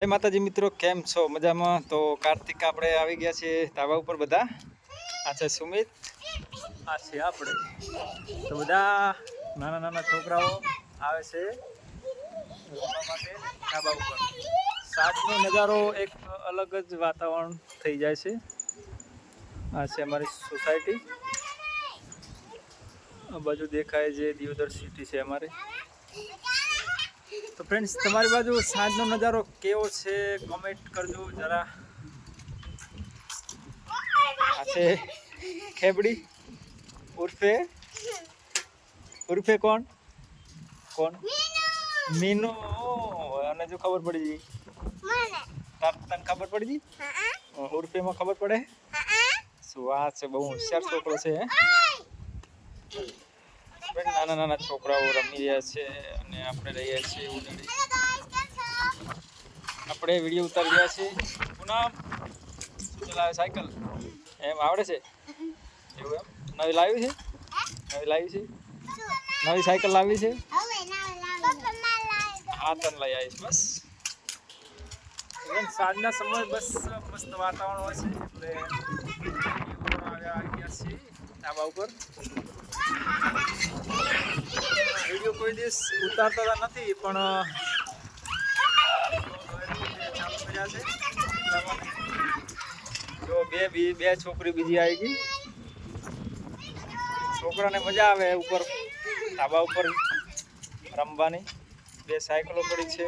જય માતાજી મિત્રો, કેમ છો? મજામાં? તો કાર્તિક આપણે આવી ગયા છીએ ધાબા ઉપર બધા. આ છે સુમિત, આ છે આપણે. તો બધા નાના નાના છોકરાઓ આવે છે રમવા માટે ધાબા ઉપર. સાંજનો નજારો એક અલગ જ વાતાવરણ થઈ જાય છે. આ છે અમારી સોસાયટી. આ બાજુ દેખાય છે દિયોદર સિટી છે અમારે. તો ફ્રેન્ડ્સ, તમારી બાજુ સાંજનો નજારો કેવો છે કોમેન્ટ કરજો જરા. આ છે ખેબડી ઉર્ફે કોણ મીનુ. અને જો ખબર પડી ગઈ તને ખબર પડી ગઈ ઉર્ફેમાં ખબર પડે શું? વાત છે, બહુ હોશિયાર છોકરો છે. નાના નાના છોકરાઓ રમી રહ્યા છે અને આપણે રહીએ છીએ ઉડાડી. આપણે વિડીયો ઉતારી રહ્યા છીએ. પૂનમ શું ચલાવે? સાયકલ એમ આવડે છે? એવું એમ? નવી લાવી છે? નવી સાયકલ લાવી છે? હા, તને લઈ આવીશ. બસ સાંજના સમય બસ મસ્ત વાતાવરણ હોય છે એટલે આવી ગયા છીએ ધાબા ઉપર. વિડીયો કોઈ દિવસ ઉતારતા નથી પણ ચાલુ કર્યા છે. જો બે છોકરી બીજી આવી ગઈ. છોકરાને મજા આવે ઉપર ધાબા ઉપર રમવાની. બે સાયકલો પડી છે.